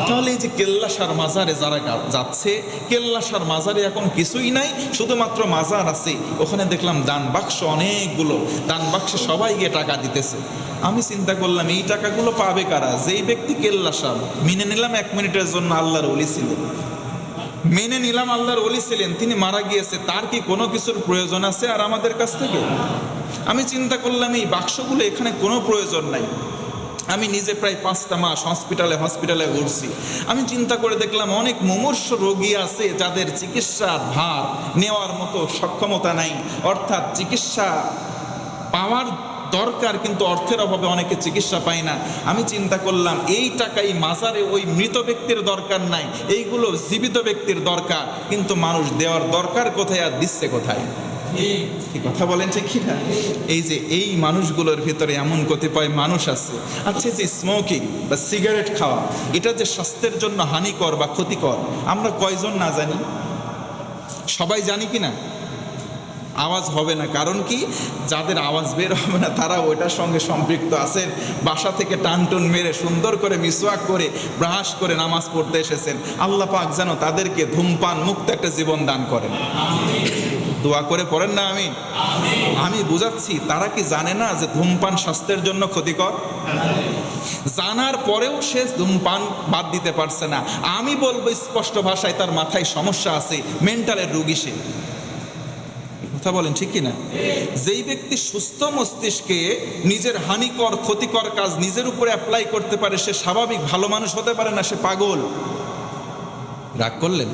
তাহলে এই যে কেল্লাসার মাজারে যারা যাচ্ছে, কেল্লাসার মাজারে এখন কিছুই নাই, শুধুমাত্র মাজার আছে। ওখানে দেখলাম দান বাক্স অনেকগুলো, দান বাক্সে সবাই গিয়ে টাকা দিতেছে। আমি চিন্তা করলাম এই টাকাগুলো পাবে কারা? যেই ব্যক্তি কেল্লাসার, মেনে নিলাম 1 মিনিটের জন্য আল্লাহর ওলি ছিলেন, মেনে নিলাম আল্লাহর ওলি ছিলেন, তিনি মারা গিয়েছে, তার কি কোনো কিছুর প্রয়োজন আছে আর আমাদের কাছ থেকে? আমি চিন্তা করলাম এই বাক্সগুলো এখানে কোনো প্রয়োজন নাই। আমি নিজে প্রায় 5টা মাস হসপিটালে ঘুরছি। আমি চিন্তা করে দেখলাম অনেক মুমূর্ষ রোগী আছে যাদের চিকিৎসার ভার নেওয়ার মতো সক্ষমতা নাই, অর্থাৎ চিকিৎসা পাওয়ার দরকার কিন্তু অর্থের অভাবে অনেকে চিকিৎসা পায় না। আমি চিন্তা করলাম এই টাকাই মাজারে ওই মৃত ব্যক্তির দরকার নাই, এইগুলো জীবিত ব্যক্তির দরকার, কিন্তু মানুষ দেওয়ার দরকার কোথায় আর দিচ্ছে কোথায়? কথা বলেন ঠিক কিনা? এই যে এই মানুষগুলোর ভিতরে এমন কতিপয় মানুষ আছে। আচ্ছা, যে স্মোকিং বা সিগারেট খাওয়া, এটা যে স্বাস্থ্যের জন্য হানিকর বা ক্ষতিকর, আমরা কয়জন না জানি? সবাই জানি কিনা? আওয়াজ হবে না, কারণ কি? যাদের আওয়াজ বের হবে না তারা ওইটার সঙ্গে সম্পৃক্ত আছেন। বাসা থেকে টানটুন মেরে সুন্দর করে মিসওয়াক করে ব্রাশ করে নামাজ পড়তে এসেছেন। আল্লাহ পাক যেন তাদেরকে ধূমপান মুক্ত একটা জীবন দান করেন। দোয়া করে পড়েন না আমিন। আমি বুঝাচ্ছি, তারা কি জানে না যে ধূমপান স্বাস্থ্যের জন্য ক্ষতিকর? জানার পরেও সে ধূমপান বাদ দিতে পারছে না। আমি বলবো স্পষ্ট ভাষায়, তার মাথায় সমস্যা আছে, মেন্টালের রোগী সে। কথা বলেন ঠিক কিনা? যেই ব্যক্তি সুস্থ মস্তিষ্কে নিজের হানিকর ক্ষতিকর কাজ নিজের উপরে অ্যাপ্লাই করতে পারে, সে স্বাভাবিক ভালো মানুষ হতে পারে না, সে পাগল। রাগ করলেন?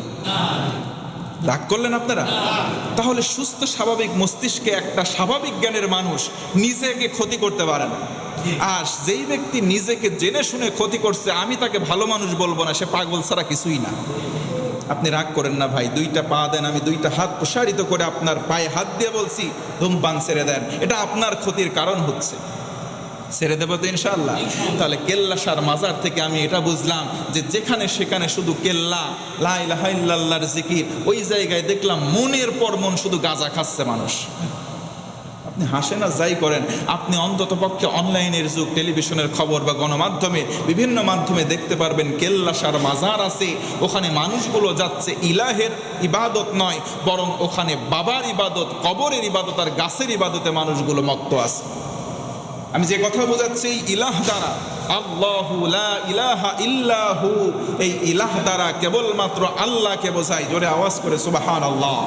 রাগ করলেন আপনারা? তাহলে সুস্থ স্বাভাবিক মস্তিষ্কে একটা স্বাভাবিক জ্ঞানের মানুষ নিজেকে ক্ষতি করতে পারে না। আর যেই ব্যক্তি নিজেকে জেনে শুনে ক্ষতি করছে, আমি তাকে ভালো মানুষ বলবো না, সে পাগল ছাড়া কিছুই না। আপনি রাগ করেন না ভাই, 2টা পা দেন, আমি 2টা হাত প্রসারিত করে আপনার পায়ে হাত দিয়ে বলছি ধূমপান ছেড়ে দেন, এটা আপনার ক্ষতির কারণ হচ্ছে। ছেড়ে দেবো তো ইনশাআল্লাহ। তাহলে কেল্লাসার মাজার থেকে আমি এটা বুঝলাম যে যেখানে সেখানে শুধু কেল্লা, লা ইলাহা ইল্লাল্লাহর জিকির, ওই জায়গায় দেখলাম মনের পর মন শুধু গাঁজা খাচ্ছে মানুষ। আপনি হাসেন আর যাই করেন, আপনি অন্তত পক্ষে অনলাইনের যুগ, টেলিভিশনের খবর বা গণমাধ্যমে বিভিন্ন মাধ্যমে দেখতে পারবেন কেল্লাসার মাজার আছে, ওখানে মানুষগুলো যাচ্ছে ইলাহের ইবাদত নয়, বরং ওখানে বাবার ইবাদত, কবরের ইবাদত আর গাছের ইবাদতে মানুষগুলো মত্ত আছে। আমি যে কথা বোঝাচ্ছি, এই ইলাহ দ্বারা, আল্লাহু লা ইলাহা ইল্লাহু, এই ইলাহ দ্বারা কেবলমাত্র আল্লাহকে বোঝায়। জোরে আওয়াজ করে সুবহানাল্লাহ।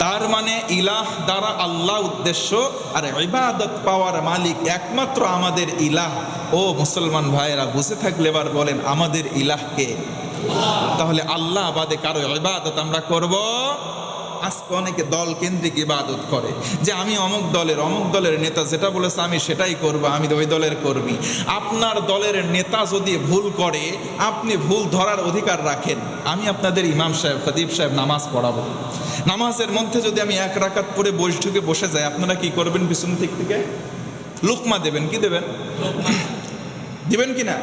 তার মানে ইলাহ দ্বারা আল্লাহ উদ্দেশ্য, আর ইবাদত পাওয়ার মালিক একমাত্র আমাদের ইলাহ। ও মুসলমান ভাইয়েরা, বুঝে থাকলে এবার বলেন আমাদের ইলাহকে। তাহলে আল্লাহ বাদে কারো ইবাদত আমরা করব? আজকে অনেকে দল কেন্দ্রিক ইবাদত করে, যে আমি অমুক দলের নেতা যেটা বলেছে আমি সেটাই করব, আমি ওই দলের কর্মী। আপনার দলের নেতা যদি ভুল করে, আপনি ভুল ধরার অধিকার রাখেন। আমি আপনাদের ইমাম সাহেব, খতিব সাহেব নামাজ পড়াবো, নামাজের মধ্যে যদি আমি 1 রাকাত পরে বৈঠকে বসে যাই, আপনারা কি করবেন? পিছন থেকে লুকমা দেবেন। কি দেবেন? দিবেন কি না?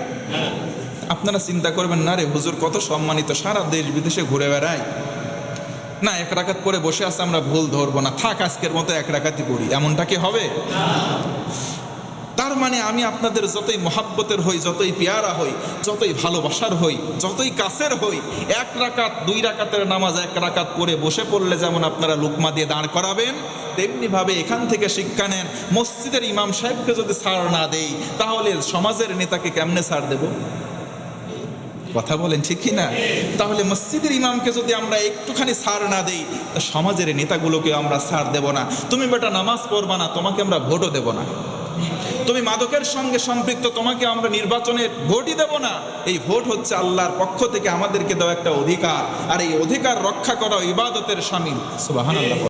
আপনারা চিন্তা করবেন, না রে হুজুর কত সম্মানিত, সারা দেশ বিদেশে ঘুরে বেড়ায়, না 1 রাকাত পরে বসে আছে, আমরা ভুল ধরবো না, থাক আজকের মতো 1 রাকাতই পড়ি, এমনটা কি হবে? তার মানে আমি আপনাদের যতই মহাব্বতের হই, যতই পেয়ারা হই, যতই ভালোবাসার হই, যতই কাছের হই, 1 রাকাত 2 রাকাতের নামাজ 1 রাকাত পরে বসে পড়লে যেমন আপনারা লুকমা দিয়ে দাঁড় করাবেন, তেমনি ভাবে এখান থেকে শিক্ষা নেন। মসজিদের ইমাম সাহেবকে যদি ছাড় না দেই, তাহলে সমাজের নেতাকে কেমনে ছাড় দেব? কথা বলেন ঠিক কি না? তাহলে মসজিদের ইমামকে যদি আমরা একটুখানি ছাড় না দেই, সমাজের নেতাগুলোকে আমরা ছাড় দেব না। তুমি বেটা নামাজ পড়বা না, তোমাকে আমরা ভোটও দেব না। তুমি মাদকের সঙ্গে সম্পৃক্ত, তোমাকে আমরা নির্বাচনে ভোটই দেব না। এই ভোট হচ্ছে আল্লাহর পক্ষ থেকে আমাদেরকে দেওয়া একটা অধিকার, আর এই অধিকার রক্ষা করা ইবাদতের শামিল। সুবহানাল্লাহ।